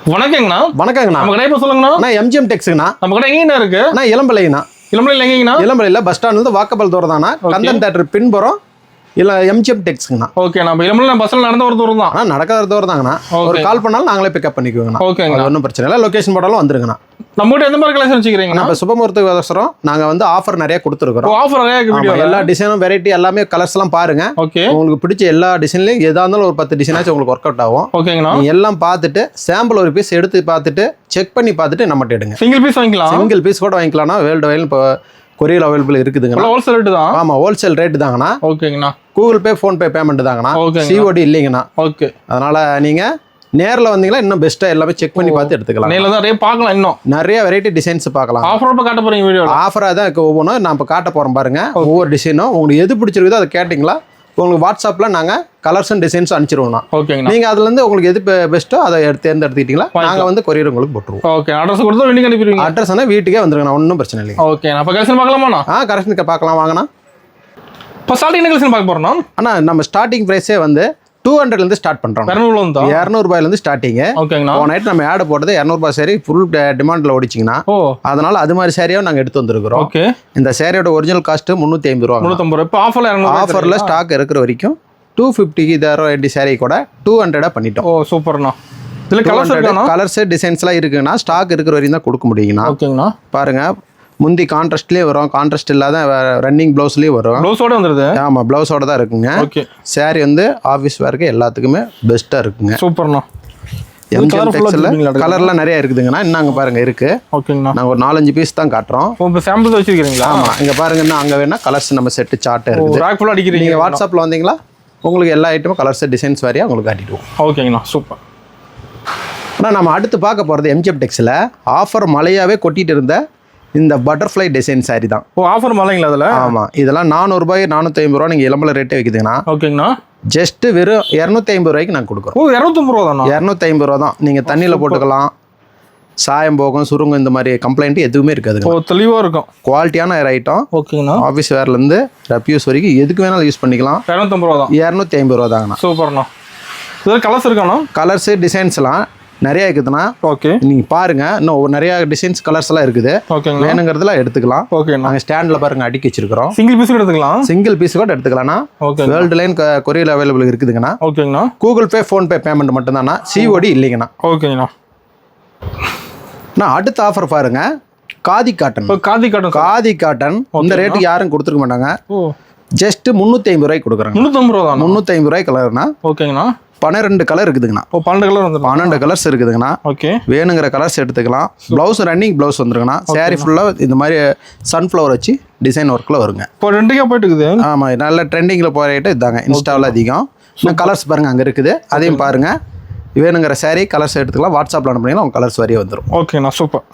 வணக்கங்கண்ணா. வணக்கங்கண்ணா. நம்ம கடை இப்போ சொல்லுங்கண்ணா. நான் எம்ஜிஎம் டெக்ஸுங்கண்ணா. நம்ம கடை எங்கேண்ணா இருக்கு? நான் இளம்பிள்ளைங்கண்ணா. இளம்பிள்ளையில் எங்கேங்கண்ணா? இளம்பிள்ளையில் பஸ் ஸ்டாண்ட்லேருந்து வாக்கபல் தூரம் தானே, கந்தன் தேட்டர் பின்புறம். இல்லை எம்ஜிஎம் டெக்ஸுங்கண்ணா. ஓகே, நம்ம இளம்பிள்ளையில் பஸ்ஸில் நடந்து ஒரு தூரம் தான். நடக்கிற தூரம் தாங்கண்ணா. ஒரு கால் பண்ணாலும் நாங்களே பிக்கப் பண்ணிக்குவோங்கண்ணா. ஓகேங்க, ஒன்றும் பிரச்சனை இல்லை. லொக்கேஷன் போட்டாலும் வந்துருங்கண்ணா. நம்ம கிட்ட எந்த மாதிரி கலெக்ஷன் வச்சுக்கிறீங்கண்ணா? இப்போ சுபமுகூர்த்துக்கு அவசரம் நாங்கள் வந்து ஆஃபர் நிறைய கொடுத்துருக்குறோம். ஆஃபர் நிறைய வீடியோ, எல்லா டிசைனும் வெரைட்டி எல்லாமே கலர்ஸ்லாம் பாருங்க. ஓகே, உங்களுக்கு பிடிச்ச எல்லா டிசைன்லையும் எதா இருந்தாலும் ஒரு 10 டிசைனாச்சும் உங்களுக்கு ஒர்க் அவுட் ஆகும். ஓகேங்கண்ணா. எல்லாம் பார்த்துட்டு சாம்பிள் ஒரு பீஸ் எடுத்து பார்த்துட்டு செக் பண்ணி பார்த்துட்டு நம்மகிட்ட எடுங்க. சிங்கிள் பீஸ் வாங்கிக்கலாம். சிங்கிள் பீஸ் கூட வாங்கிக்கலாம்னா வேர்ல்டு வைல் இப்போ கொரியர் அவைலபிள் இருக்குதுங்க. ஹோல்சேல் ரேட்டு தான். ஆமாம், ஹோல்சேல் ரேட்டு தாங்கண்ணா. ஓகேங்கண்ணா. கூகுள் பே ஃபோன்பே பேமெண்ட் தாங்கண்ணா. சிஓடி இல்லைங்கண்ணா. ஓகே, அதனால நீங்கள் நேரில் வந்தீங்கன்னா இன்னும் பெஸ்ட்டாக எல்லாமே செக் பண்ணி பார்த்து எடுத்துக்கலாம். நேரில் தான் நிறைய பார்க்கலாம். இன்னும் நிறைய வெரைட்டி டிசைன்ஸ் பார்க்கலாம். ஆஃபர் இப்போ காட்ட போகிறீங்க வீடியோ. ஆஃபராக தான் ஒவ்வொன்றும் நான் இப்போ காட்ட போகிறோம் பாருங்க. ஒவ்வொரு டிசைனும் உங்களுக்கு எது பிடிச்சிருக்குதோ அதை கேட்டிங்களா உங்களுக்கு வாட்ஸ்அப்பில் நாங்கள் கலர்ஸும் டிசைன்ஸும் அனுப்பிச்சிருவோம்ண்ணா. ஓகேங்கண்ணா. நீங்கள் அதுலேருந்து உங்களுக்கு எது பெஸ்ட்டோ அதை தேர்ந்தெடுத்துக்கிட்டீங்களா நாங்கள் வந்து கொரியர் உங்களுக்கு போட்டுருவோம். ஓகே, அட்ரஸ் கொடுத்தா வீட்டுக்கு அனுப்பிடுவீங்க. அட்ரஸ் வந்து வீட்டுக்கே வந்துருங்கண்ணா, ஒன்றும் பிரச்சனை இல்லைங்க. ஓகே, அப்போ கலெக்ஷன் பார்க்கலாமாண்ணா? கலெக்ஷனுக்கு பார்க்கலாம் வாங்கண்ணா. இப்போ ஸ்டார்டிங் கலெக்ஷன் பார்க்க போகிறோம் அண்ணா. நம்ம ஸ்டார்டிங் ப்ரைஸே வந்து 200லேருந்து ஸ்டார்ட் பண்ணுறோம். 200 ரூபாயிலேருந்து ஸ்டார்டிங்கு. ஓகேங்கண்ணா. நைட் நம்ம ஆட் போட்டது 200 ரூபாய் சாரி ஃபுல் டிமாண்டில் ஓடிச்சிங்கன்னா அதனால அது மாதிரி சாரியும் நாங்கள் எடுத்து வந்துருக்கிறோம். ஓகே, இந்த சாரியோட ஒரிஜினல் காஸ்ட்டு 350 ரூபா. 350 ரூபா. இப்போ ஆஃபரில் ஸ்டாக் இருக்கிற வரைக்கும் 250 வேண்டி சாரி கூட 200 பண்ணிட்டோம். ஓ சூப்பர்ண்ணா. இதில் கலர்ஸ் டிசைன்ஸ்லாம் இருக்குங்கன்னா ஸ்டாக் இருக்கிற வரைக்கும் தான் கொடுக்க முடியுங்கண்ணா. ஓகேங்கண்ணா. பாருங்க, முந்தி கான்ட்ராஸ்ட்லேயே வரும், கான்ட்ராஸ்ட் இல்லாத ரன்னிங் ப்ளவுஸ்லேயே வரும். ப்ளவுஸோட வந்துருது. ஆமாம், ப்ளவுஸோட தான் இருக்குங்க. ஓகே, சாரி வந்து ஆஃபீஸ் வேர்க்கு எல்லாத்துக்குமே பெஸ்ட்டாக இருக்குங்க. சூப்பர்ண்ணா. எம்ஜிஎம் டெக்ஸ்டைல்ல கலர்லாம் நிறைய இருக்குதுங்கண்ணா. இன்னும் அங்கே பாருங்க இருக்கு. ஓகேங்கண்ணா. நாங்கள் ஒரு 4-5 பீஸ் தான் காட்டுறோம். இப்போ சாம்பிள் வச்சிருக்கீங்களா? ஆமாம், இங்கே பாருங்க. இன்னும் அங்கே வேணா கலர்ஸ் நம்ம செட்டு சார்ட் இருக்குது. ரேக் ஃபுல்லாக அடிக்கிறீங்க. நீங்கள் வாட்ஸ்அப்பில் வந்தீங்களா உங்களுக்கு எல்லா ஐட்டமும் கலர்ஸ் டிசைன்ஸ் வாரியாக உங்களுக்கு காட்டிடுவோம். ஓகேங்கண்ணா, சூப்பர். ஆனால் நம்ம அடுத்து பார்க்க போகிறது எம்ஜிஎம் டெக்ஸில் ஆஃபர் மழையாகவே கொட்டிட்டு இருந்த இந்த பட்டர்ஃப்ளை டிசைன் சாரி தான். ஓ ஆஃபர் மழைங்களா அதில்? ஆமாம், இதெல்லாம் 400 ரூபாய் 450 ரூபா நீங்கள் இளம்பல ரேட்டே வைக்குதுங்கண்ணா. ஓகேங்கண்ணா. ஜஸ்ட் வெறும் 250 ரூபாய்க்கு நாங்கள் கொடுக்குறோம். ஓ 250 ரூபா தானா? 250 ரூபா தான். நீங்கள் தண்ணியில் போட்டுக்கலாம், சாயம் போகும், சுருங்கும், இந்த மாதிரி கம்ப்ளைண்ட் எதுவுமே இருக்காது. ஓ தெளிவாக இருக்கும். குவாலிட்டியான ஐட்டம். ஓகேங்கண்ணா. ஆஃபீஸ் வேர்லேருந்து ரப்யூஸ் வரைக்கும் எதுக்கு வேணாலும் யூஸ் பண்ணிக்கலாம். 250 ரூபா தான். 250 ரூபா தாங்கண்ணா. சூப்பர்ண்ணா. இதில் கலர்ஸ் இருக்காண்ணா? கலர்ஸு டிசைன்ஸ்லாம் நிறையா இருக்குதுண்ணா. ஓகே, நீங்கள் பாருங்கள், இன்னும் நிறையா டிசைன்ஸ் கலர்ஸ் எல்லாம் இருக்குது. ஓகேங்க, வேணுங்கிறதுலாம் எடுத்துக்கலாம். ஓகே, நாங்கள் ஸ்டாண்டில் பாருங்கள் அடுக்கி வச்சிருக்கிறோம். சிங்கிள் பீஸ் கூட எடுத்துக்கலாம். சிங்கிள் பீஸ் கூட எடுத்துக்கலாம்ண்ணா. Okay, world line courier available இருக்குதுங்கண்ணா. ஓகேங்கண்ணா. கூகுள் பே ஃபோன்பே பேமெண்ட் மட்டும்தாண்ணா, சிஓடி இல்லைங்கண்ணா. ஓகேங்கண்ணா. நான் அடுத்த ஆஃபர் பாருங்க, காதி காட்டன். காதி காட்டன் இந்த ரேட்டுக்கு யாரும் கொடுத்துருக்க மாட்டாங்க. ஜஸ்ட் 350 ரூபாய்க்கு கொடுக்குறாங்க. 350 ரூபா தான். 350 ரூபாய் கலர்னா. ஓகேங்கண்ணா. 12 கலர் இருக்குதுங்கண்ணா. 12 கலர் வந்து 12 கலர்ஸ் இருக்குதுங்கண்ணா. ஓகே, வேணுங்கிற கலர்ஸ் எடுத்துக்கலாம். ப்ளவுஸ் ரன்னிங் ப்ளவுஸ் வந்துருங்கண்ணா. சாரி ஃபுல்லாக இந்த மாதிரி சன்ஃப்ளவர் வச்சு டிசைன் ஒர்க்கில் வருங்க. இப்போ 2 போயிட்டு இருக்குது. ஆமாம், நல்ல ட்ரெண்டிங்கில் போகிற ஐட்டம் இதாங்க. இன்ஸ்டாவில் அதிகம். இன்னும் கலர்ஸ் பாருங்கள் அங்கே இருக்குது, அதையும் பாருங்கள். வேணுங்கிற சாரி கலர்ஸ் எடுத்துக்கலாம். வாட்ஸ்அப்பில் அனுப்புனீங்கன்னா அவங்க கலர்ஸ் வரையே வந்துடும். ஓகேண்ணா, சூப்பர்.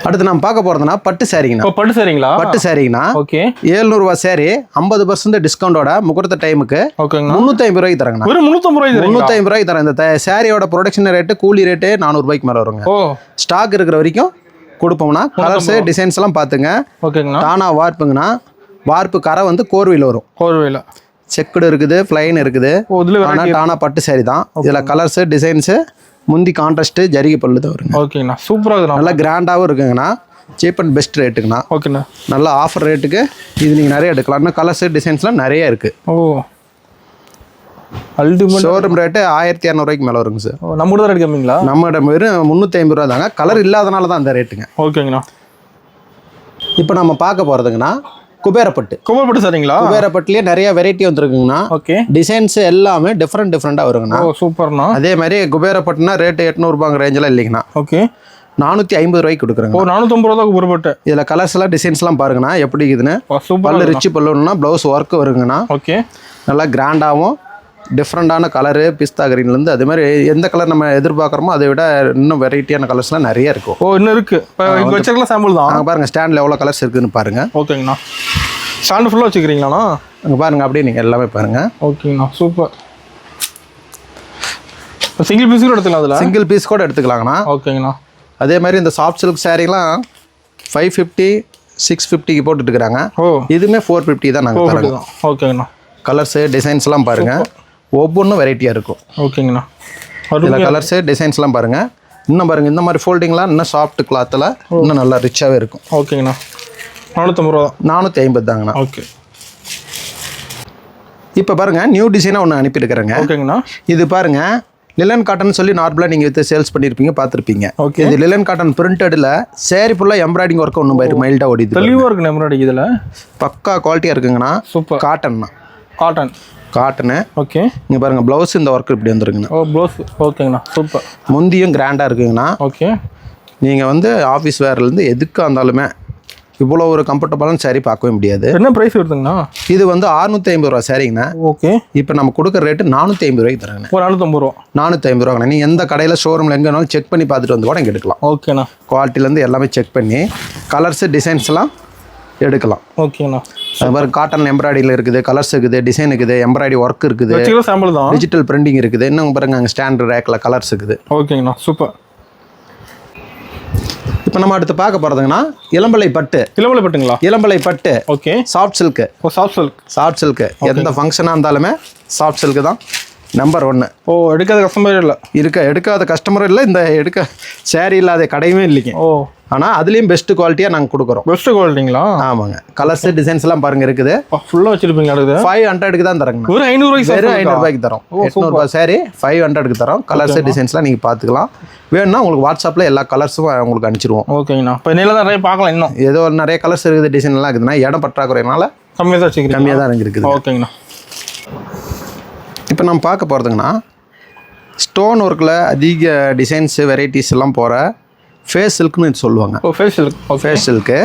அடுத்து நம்ம பார்க்க போகிறதுனா பட்டு சாரிங்கண்ணா. பட்டு சாரிங்களா? பட்டு சாரிங்கண்ணா. ஓகே, 700 ரூபா சாரி 50% டிஸ்கவுண்டோட முகூர்த்த டைமுக்கு 350 ரூபாய்க்கு தரங்கண்ணா. வெறும் 350 ரூபாய்க்கு தரேன். இந்த சாரியோட ப்ரொடக்ஷன் ரேட்டு கூலி ரேட்டு 400 ரூபாய்க்கு மேலே வருங்க. ஸ்டாக் இருக்கிற வரைக்கும் கொடுப்போம்னா கலர்ஸ் டிசைன்ஸ் எல்லாம் பார்த்துங்க. ஓகேங்கண்ணா. தானா வார்ப்புங்கண்ணா. வார்ப்பு கரை வந்து கோர்வையில் வரும். கோர்வையில் செக்குடு இருக்குது, ஃப்ளைன் இருக்குது. ஆனால் டானா பட்டு சாரி தான். இதில் கலர்ஸு டிசைன்ஸு முந்தி கான்ட்ராஸ்ட்டு ஜரிகை பல்லு தான் வருங்க. ஓகேங்கண்ணா, சூப்பராக இருக்குது. நல்லா கிராண்டாகவும் இருக்குங்கண்ணா. சீப் அண்ட் பெஸ்ட் ரேட்டுங்கண்ணா. ஓகேண்ணா. நல்லா ஆஃபர் ரேட்டுக்கு இது நீங்கள் நிறைய எடுக்கலாம். இன்னும் கலர்ஸு டிசைன்ஸ்லாம் நிறைய இருக்குது. ஓ அல்டிமேட். ஷோரூம் ரேட்டு 1200 ரூபாய்க்கு மேலே வருங்க சார். நம்ம கூட ரேட் கம்மிங்களா? நம்மகிட்ட வெறும் 350 ரூபா தாங்க. கலர் இல்லாதனால தான் அந்த ரேட்டுங்க. ஓகேங்கண்ணா. இப்போ நம்ம பார்க்க போகிறதுங்கண்ணா குபேரப்பட்டு. குபேரப்பட்டு சரிங்களா? குபேரப்பட்டுலேயே நிறைய வெரைட்டி வந்துருக்குங்கண்ணா. ஓகே, டிசைன்ஸ் எல்லாமே டிஃப்ரெண்டாக வருங்கண்ணா. ஓ சூப்பர்ண்ணா. அதே மாதிரி குபேரப்பட்டுனா ரேட்டு 800 ரூபாங்க ரேஞ்செலாம் இல்லைங்கண்ணா. ஓகே, 450 ரூபாய்க்கு கொடுக்குறாங்க. ஓ 450 ரூபா தான் குபேரப்பட்டு. இதில் கலர்ஸ் எல்லாம் டிசைன்ஸ்லாம் பாருங்கண்ணா எப்படி இருக்குதுன்னு. பல்லு ரிச்சு பல்லுன்னா ப்ளவுஸ் ஒர்க்கு வருங்கண்ணா. ஓகே, நல்லா கிராண்டாகவும் டிஃப்ரெண்டான கலரு பிஸ்தா கிரீன்லேருந்து அது மாதிரி எந்த கலர் நம்ம எதிர்பார்க்குறோமோ அதை விட இன்னும் வெரைட்டியான கலர்ஸ்லாம் நிறைய இருக்கும். ஓ இன்னும் இருக்குது. இப்போ இங்கே வச்சிருக்கலாம் சாம்பிள் தான். அங்கே பாருங்கள் ஸ்டாண்டில் எவ்வளோ கலர்ஸ் இருக்குதுன்னு பாருங்கள். ஓகேங்கண்ணா. ஸ்டாண்டு ஃபுல்லாக வச்சுக்கிறீங்களாண்ணா? அங்கே பாருங்கள் அப்படியே நீங்கள் எல்லாமே பாருங்கள். ஓகேங்கண்ணா, சூப்பர். இப்போ சிங்கிள் பீஸ் கூட எடுத்துக்கலாம். அதில் சிங்கிள் பீஸ் கூட எடுத்துக்கலாங்கண்ணா. ஓகேங்கண்ணா. அதே மாதிரி இந்த சாஃப்ட் சில்க் சாரீலாம் 550 650க்கு போட்டுட்டு இருக்கிறாங்க. இதுவுமே 450 தான் நாங்கள் தரோம். ஓகேங்கண்ணா. கலர்ஸு டிசைன்ஸ்லாம் பாருங்கள், ஒவ்வொன்றும் வெரைட்டியாக இருக்கும். ஓகேங்கண்ணா. இதில் கலர்ஸு டிசைன்ஸ்லாம் பாருங்கள். இன்னும் பாருங்கள், இந்த மாதிரி ஃபோல்டிங்லாம் இன்னும் சாஃப்ட் கிளாத்தில் இன்னும் நல்லா ரிச்சாகவே இருக்கும். ஓகேங்கண்ணா. 450 ரூபா தான். 450 தாங்கண்ணா. ஓகே. இப்போ பாருங்கள், நியூ டிசைனாக ஒன்று அனுப்பியிருக்கிறேங்க. ஓகேங்கண்ணா. இது பாருங்கள், லிலன் காட்டன் சொல்லி நார்மலாக நீங்கள் வித்து சேல்ஸ் பண்ணியிருப்பீங்க, பார்த்துருப்பீங்க. ஓகே. இது லிலன் காட்டன் பிரிண்டடில் சேரீ ஃபுல்லாக எம்ப்ராய்டிங் ஒர்க்கு ஒன்றும் போயிட்டு மைல்டாக ஓடிது. தெளிவாக இருக்குண்ணா எம்ப்ராய்டிங். இதில் பக்கா குவாலிட்டியாக இருக்குங்கண்ணா. சூப்பர். காட்டன்னா காட்டனு. ஓகே. இங்கே பாருங்கள், ப்ளவுஸ் இந்த ஒர்க் இப்படி வந்துருக்குண்ணா. ஓ ப்ளவுஸ். ஓகேங்கண்ணா. சூப்பர். முந்தியும் கிராண்டாக இருக்குங்கண்ணா. ஓகே. நீங்கள் வந்து ஆஃபீஸ் வேர்லேருந்து எதுக்காக இருந்தாலுமே இவ்வளோ ஒரு கம்ஃபர்டபுளான சாரீ பார்க்கவே முடியாது. என்ன ப்ரைஸ் வருதுங்கண்ணா? இது வந்து 650 ரூபா சாரீங்கண்ணா. ஓகே. இப்போ நம்ம கொடுக்குற ரேட்டு 450 ரூபாய்க்கு தராங்கண்ணா. ஒரு 450 ரூபா. 450 ரூபாங்கண்ணா. நீங்கள் எந்த கடையில் ஷோரூமில் எங்கே வேணாலும் செக் பண்ணி பார்த்துட்டு வந்து கூட இங்கே எடுக்கலாம். ஓகேண்ணா. குவாலிட்டிலேருந்து எல்லாமே செக் பண்ணி கலர்ஸு டிசைன்ஸ்லாம் எடுக்கலாம். ஓகேண்ணா. அது மாதிரி காட்டன் எம்ப்ராய்டியில் இருக்குது, கலர்ஸ் இருக்குது, டிசைன் இருக்குது, எம்ப்ராய்டி ஒர்க் இருக்குது, சாம்பிள் தான், டிஜிட்டல் பிரிண்டிங் இருக்குது. இன்னும் பாருங்க, அங்கே ஸ்டாண்டர்ட் ரேக்கில் கலர்ஸ் இருக்குது. ஓகேங்கண்ணா. சூப்பர். இப்போ நம்ம அடுத்து பார்க்க போகிறதுங்கன்னா இளம்பலை பட்டு. இளம்பலை பட்டுங்களா? இளம்பலை பட்டு. ஓகே. Soft silk. ஓ சாஃப்ட் சில்க். எந்த ஃபங்க்ஷனாக இருந்தாலுமே சாஃப்ட் சில்க்கு தான் நம்பர் 1. ஓ எடுக்காத கஸ்டமர் இல்லை. எடுக்காத கஸ்டமரும் இல்லை, இந்த சேரீ இல்லாத கடையுமே இல்லைங்க. ஓ ஆனால் அதுலேயும் பெஸ்ட் குவாலிட்டியாக நாங்கள் கொடுக்குறோம். பெஸ்ட் குவாலிட்டிங்களா? ஆமாங்க. கலர்ஸ் டிசைன்ஸ்லாம் பாருங்கள் இருக்குது. ஃபுல்லாக வச்சிருப்பீங்க. 500க்கு தான் தரங்க. ஒரு 500 ரூபாய்க்கு தரோம். 800 ரூபாய் சாரி 500க்கு தரோம். கலர்ஸ் டிசைன்ஸ்லாம் நீங்கள் பார்த்துக்கலாம். வேணும்னா உங்களுக்கு வாட்ஸ்அப்பில் எல்லா கலர்ஸும் உங்களுக்கு அனுப்பிச்சிடுவோம். ஓகேங்கண்ணா. இப்போ நேரில் தான் நிறைய பார்க்கலாம். இன்னும் ஏதோ நிறைய கலர்ஸ் இருக்குது, டிசைன்லாம் இருக்குதுன்னா இடம் பற்றாக்குறையினால கம்மியாக தான் இருக்குது. ஓகேங்கண்ணா. இப்போ நம்ம பார்க்க போகிறதுங்கன்னா ஸ்டோன் ஒர்க்கில் அதிக டிசைன்ஸு வெரைட்டிஸ் எல்லாம் போகிற ஃபேஸ் சில்க்னு சொல்லுவாங்க. ஃபேஸ் சில்க்கு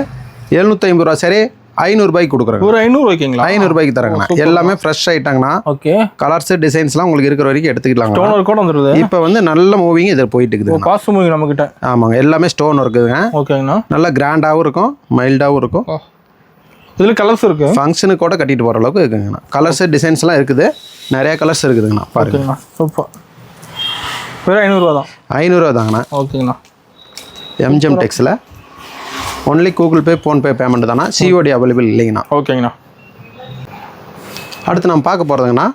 750 ரூபா சரி 500 ரூபாய்க்கு கொடுக்குறாங்க. ஒரு 500 ரூபாய்க்குங்களா? 500 ரூபாய்க்கு தராங்கண்ணா. எல்லாமே ஃப்ரெஷ் ஆயிட்டாங்கண்ணா. ஓகே. கலர்ஸ் டிசைன்ஸ்லாம் உங்களுக்கு இருக்கிற வரைக்கும் எடுத்துக்கலாம். ஸ்டோன் ஒர்க் கூட வந்துருது. இப்போ வந்து நல்ல மூவிங் இதில் போயிட்டு இருக்குது. ஃபாஸ்ட் மூவிங் நம்மகிட்ட. ஆமாங்க, எல்லாமே ஸ்டோன் ஒர்க்குங்க. ஓகேங்கண்ணா. நல்லா கிராண்டாகவும் இருக்கும், மைல்டாகவும் இருக்கும். இதில் கலர்ஸ் இருக்கு. ஃபங்க்ஷனுக்கு கூட கட்டிட்டு போகிற அளவுக்கு இருக்குங்கண்ணா. கலர்ஸ் டிசைன்ஸ்லாம் இருக்குது, நிறைய கலர்ஸ் இருக்குதுங்கண்ணா. பாருங்கண்ணா. சூப்பர். வெறும் 500 ரூபா தான். 500 ரூபா தாங்கண்ணா. ஓகேங்கண்ணா. எம்ஜிஎம் டெக்ஸில் only Google Pay, PhonePe payment தானே, சிஓடி அவைலபிள் இல்லைங்கண்ணா. ஓகேங்கண்ணா. அடுத்து நம்ம பார்க்க போகிறதுங்கண்ணா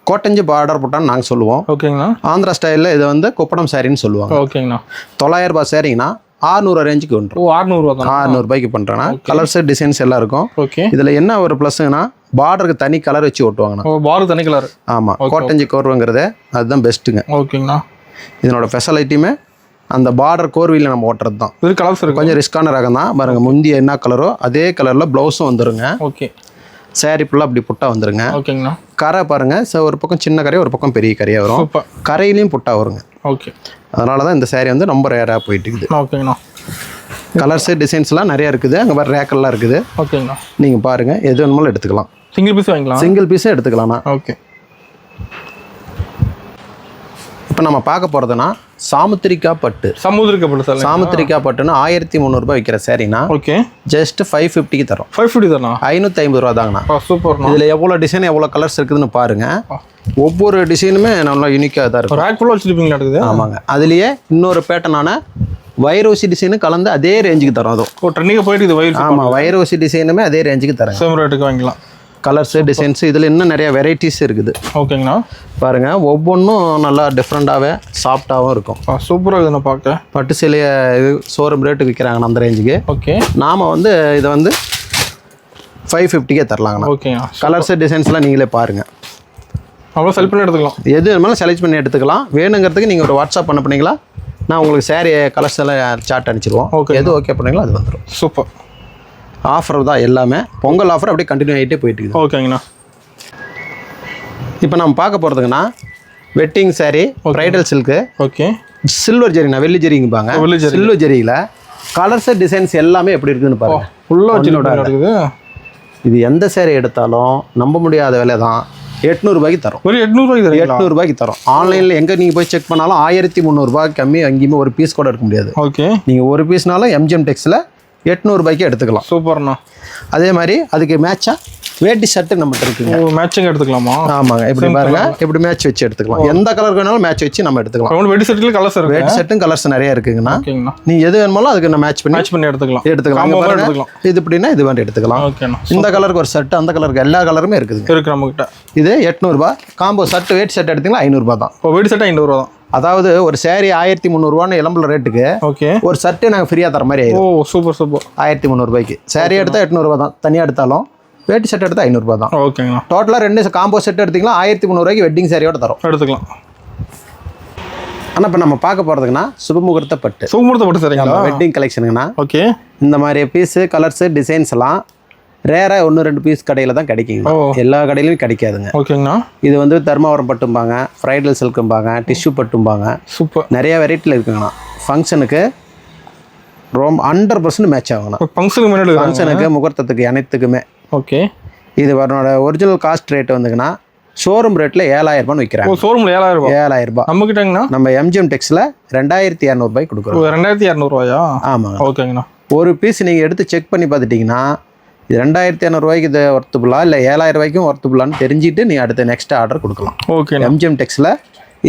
கோட்டஞ்சி பார்டர் போட்டான்னு நாங்கள் சொல்லுவோம். ஓகேங்கண்ணா. ஆந்திரா ஸ்டைலில் இது வந்து குப்படம் சாரின்னு சொல்லுவாங்க. ஓகேங்கண்ணா. 900 ரூபாய் சாரிங்கண்ணா 600 ரேஞ்சுக்கு வந்துடும். 600 ரூபா தான். 600 ரூபாய்க்கு பண்ணுறேன்னா கலர்ஸ் டிசைன்ஸ் எல்லாம் இருக்கும். ஓகே. இதில் என்ன ஒரு ப்ளஸ்ங்கன்னா பார்டருக்கு தனி கலர் வச்சு ஓட்டுவாங்கண்ணா. பார்டர் தனி கலர். ஆமாம், கோட்டஞ்சி கோர்வுங்கிறது அதுதான் பெஸ்ட்டுங்க. ஓகேங்கண்ணா. இதனோட ஃபெசிலிட்டியுமே அந்த பார்டர் கோர்வையில் நம்ம ஓட்டுறது தான். இது கலர்ஸ் இருக்கு. கொஞ்சம் ரிஸ்கான ரகம் தான். பாருங்கள், முந்தி என்ன கலரோ அதே கலரில் ப்ளவுஸும் வந்துருங்க. ஓகே. சாரி ஃபுல்லாக அப்படி புட்டா வந்துருங்க. ஓகேங்கண்ணா. கரை பாருங்கள், ஒரு பக்கம் சின்ன கரையாக ஒரு பக்கம் பெரிய கரையாக வரும். கரையிலையும் புட்டா வருங்க. ஓகே. அதனால தான் இந்த சாரி வந்து ரொம்ப ரேராக போயிட்டு இருக்குது. ஓகேங்கண்ணா. கலர்ஸு டிசைன்ஸ்லாம் நிறையா இருக்குது. அங்கே வேறு ரேக்கெல்லாம் இருக்குது. ஓகேங்கண்ணா. நீங்கள் பாருங்கள், எது வேணுமாலும் எடுத்துக்கலாம். சிங்கிள் பீஸ் வாங்கிக்கலாம். சிங்கிள் பீஸே எடுத்துக்கலாம்ண்ணா. ஓகே. இப்போ நம்ம பார்க்க போகிறதுனா சாமுத்திரிக்கா பட்டு. சாமுத்திரிக்கா பட்டுன்னு 1300 ரூபாய் விற்கிற சாரினா ஓகே ஜஸ்ட் 550க்கு தரோம். 550 தானா? 550 ரூபா தாங்கண்ணா. சூப்பர். இதில் எவ்வளோ டிசைன் எவ்வளோ கலர்ஸ் இருக்குதுன்னு பாருங்க. ஒவ்வொரு டிசைனுமே நல்லா யூனிக்காக தான் இருக்கும். ரேக் ஃபுல்லாக வச்சுருப்பீங்களா? ஆமாங்க. அதுலேயே இன்னொரு பேட்டர்னான வைரோசி டிசைனு கலந்து அதே ரேஞ்சுக்கு தரோம். அதுவும் ட்ரெண்டிங்காக போயிட்டு. ஆமாம், வைரோசி டிசைனுமே அதே ரேஞ்சுக்கு தரோம். சேம் ரேட்டுக்கு வாங்கிக்கலாம். கலர்ஸு டிசைன்ஸு இதில் இன்னும் நிறைய வெரைட்டிஸ் இருக்குது. ஓகேங்கண்ணா. பாருங்கள், ஒவ்வொன்றும் நல்லா டிஃப்ரெண்ட்டாகவே சாஃப்டாகவும் இருக்கும். சூப்பராக இருக்குதுண்ணா பார்க்க. பட்டு சிலைய இது ஷோரூம் ரேட்டுக்கு விற்கிறாங்கண்ணா அந்த ரேஞ்சுக்கு. ஓகே. நாம் வந்து இதை வந்து 550க்கே தரலாங்கண்ணா. ஓகேண்ணா. கலர்ஸு டிசைன்ஸ்லாம் நீங்களே பாருங்கள். அவ்வளோ செலக்ட் பண்ணி எடுத்துக்கலாம். எது வேணுமாலும் செலக்ட் பண்ணி எடுத்துக்கலாம். வேணுங்கிறதுக்கு நீங்கள் ஒரு வாட்ஸ்அப் பண்ணிங்களா, நான் உங்களுக்கு சாரி கலர்ஸ் எல்லாம் சார்ட் அனுப்பிச்சிடுவோம். எது ஓகே பண்ணீங்களோ அது வந்துடும். சூப்பர். ஆஃபர் தான் எல்லாமே. பொங்கல் ஆஃபர் அப்படியே கண்டினியூ ஆகிட்டே போயிட்டு இருக்குது. ஓகேங்கண்ணா. இப்போ நம்ம பார்க்க போகிறதுங்கண்ணா wedding sari, bridal silk. Okay. Silver ஜெரிங்கண்ணா, வெள்ளி ஜெரிங்கப்பாங்க. சில்வர் ஜெரியில் கலர்ஸ் டிசைன்ஸ் எல்லாமே எப்படி இருக்குதுன்னு பாருங்க. ஃபுல்லாக இருக்குது. இது எந்த சாரி எடுத்தாலும் நம்ப முடியாத விலை தான். 800 ரூபாய்க்கு தரோம். ஒரு 800 ரூபாய்க்கு தரோம். ஆன்லைனில் எங்கே நீங்கள் போய் செக் பண்ணாலும் 1300 ரூபாய்க்கு கம்மி எங்கேயுமே ஒரு பீஸ் கூட எடுக்க முடியாது. ஓகே. நீங்கள் ஒரு பீஸ்னாலும் எம்ஜிஎம் டெக்ஸில் 800 ரூபாய்க்கு எடுத்துக்கலாம். சூப்பர்ண்ணா. அதே மாதிரி அதுக்கு மேட்சாக வேட்டி ஷர்ட்டு நம்மகிட்ட இருக்குங்க. மேட்சிங் எடுத்துக்கலாமா? ஆமாங்க. எப்படி பாருங்க, எப்படி மேட்ச் வச்சு எடுத்துக்கலாம். எந்த கலர் வேணாலும் மேட்ச் வச்சு நம்ம எடுத்துக்கலாம். வேட்டி ஷர்ட்டில் கலர்ஸ் இருக்கு. வேட்டி ஷர்ட்டும் கலர்ஸ் நிறைய இருக்குங்கண்ணா. நீங்கள் எது வேணுமாலும் அதுக்கு நான் மேட்ச் பண்ணி எடுத்துக்கலாம். இது இப்படின்னா இது வேண்டி எடுத்துக்கலாம். இந்த கலருக்கு ஒரு ஷர்ட், அந்த கலருக்கு எல்லா கலருமே இருக்குது நம்மகிட்ட. இது 800 ரூபாய் காம்போ ஷர்ட். வேட்டி ஷர்ட் எடுத்தீங்கன்னா 500 ரூபாய் தான். வேட்டி ஷர்ட் 500 ரூபா தான். அதாவது ஒரு saree 1300 இளம்பல ரேட்டுக்கு ஓகே ஒரு ஷர்ட்டு நாங்கள் ஃப்ரீயாக தர மாதிரி ஓ ஆயிடும். Super super. 1300 saree எடுத்தால் 800 தான், தனியாக எடுத்தாலும் வேட்டி ஷர்ட் எடுத்தால் 500 தான். ஓகேங்கண்ணா. டோட்டலாக 2 காம்போ செட் எடுத்திங்களா 1300 வெட்டிங் சாரியோட தரோம். எடுத்துக்கலாம். ஆனால் இப்போ நம்ம பார்க்க போகிறதுக்குன்னா சுபமுகூர்த்த பட்டு. சுபமுகூர்த்த பட்டு சரிங்களா? வெட்டிங் கலெக்ஷனுங்கண்ணா. ஓகே. இந்த மாதிரி பீஸு கலர்ஸு டிசைன்ஸ் எல்லாம் ரேராக 1-2 பீஸ் கடையில் தான் கிடைக்குங்க. எல்லா கடையிலையும் கிடைக்காதுங்க. ஓகேங்கண்ணா. இது வந்து தர்மாவரம் பட்டும்பாங்க, ஃப்ரைடல் சில்க்கும்பாங்க, டிஷ்யூ பட்டும்பாங்க. சூப்பர். நிறைய வெரைட்டியில் இருக்குங்கண்ணா. ஃபங்க்ஷனுக்கு ரொம்ப 100% மேட்ச் ஆகுங்கண்ணா. ஃபங்க்ஷனுக்கு முகூர்த்தத்துக்கு அனைத்துக்குமே. ஓகே. இது என்னோட ஒரிஜினல் காஸ்ட் ரேட் வந்துங்கன்னா ஷோரூம் ரேட்டில் 7000 ரூபான்னு விற்கிறாங்க. ஷோரூமில் 7000 ரூபாய். நம்ம கிட்டங்கண்ணா நம்ம எம்ஜிஎம் டெக்ஸில் 2200 கொடுக்குறோம். 2200 ஆமாங்க. ஓகேங்கண்ணா. ஒரு பீஸ் நீங்கள் எடுத்து செக் பண்ணி பார்த்துட்டிங்கன்னா இது 2200 இது ஒர்த்துபுல்லா இல்லை 7000 ரூபாய்க்கும் ஒர்த்துபுல்லான்னு தெரிஞ்சுட்டு நீ அடுத்த நெக்ஸ்ட் ஆர்டர் கொடுக்கலாம். ஓகே. எம்ஜிஎம் டெக்ஸில்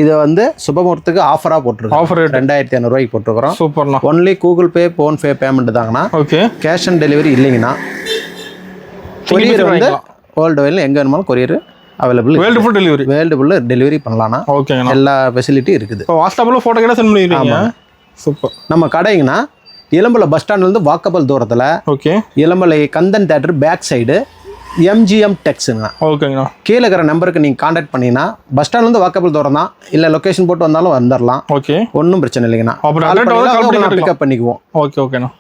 இது வந்து சுபமுகூர்த்துக்கு ஆஃபராக போட்டிருக்கோம். ஆஃபர் 2500 போட்டிருக்கிறோம். சூப்பர்ண்ணா. Only Google Pay PhonePe payment தாங்கண்ணா. ஓகே. கேஷ் ஆன் டெலிவரி இல்லைங்கண்ணா. கொரியர் வந்து வேர்ல்டு வைடில் எங்கே வேணுமாலும் courier available. World full delivery. World full delivery பண்ணலாம்ண்ணா. ஓகேங்கண்ணா. எல்லா ஃபெசிலிட்டியும் இருக்குது. இப்போ வாட்ஸ்அப்பில் ஃபோட்டோ கூட சென்ட் பண்ணிடுவீங்க. சூப்பர். நம்ம கடைங்கண்ணா இளம்பல பஸ் ஸ்டாண்ட்லேருந்து வாக்கபிள் தூரத்தில். Okay. Ilampillai Kandhan theatre back side MGM டெக்ஸுங்கண்ணா. ஓகேங்கண்ணா. கீழே இருக்கிற நம்பருக்கு நீங்கள் காண்டாக்ட் பண்ணிங்கன்னா பஸ் ஸ்டாண்ட்லேருந்து வாக்கபிள் தூரம் தான், இல்லை லொக்கேஷன் போட்டு வந்தாலும் வந்துடலாம். ஓகே. ஒன்றும் பிரச்சனை இல்லைங்கண்ணா. பிக்கப் பண்ணிக்குவோம். ஓகே ஓகேண்ணா.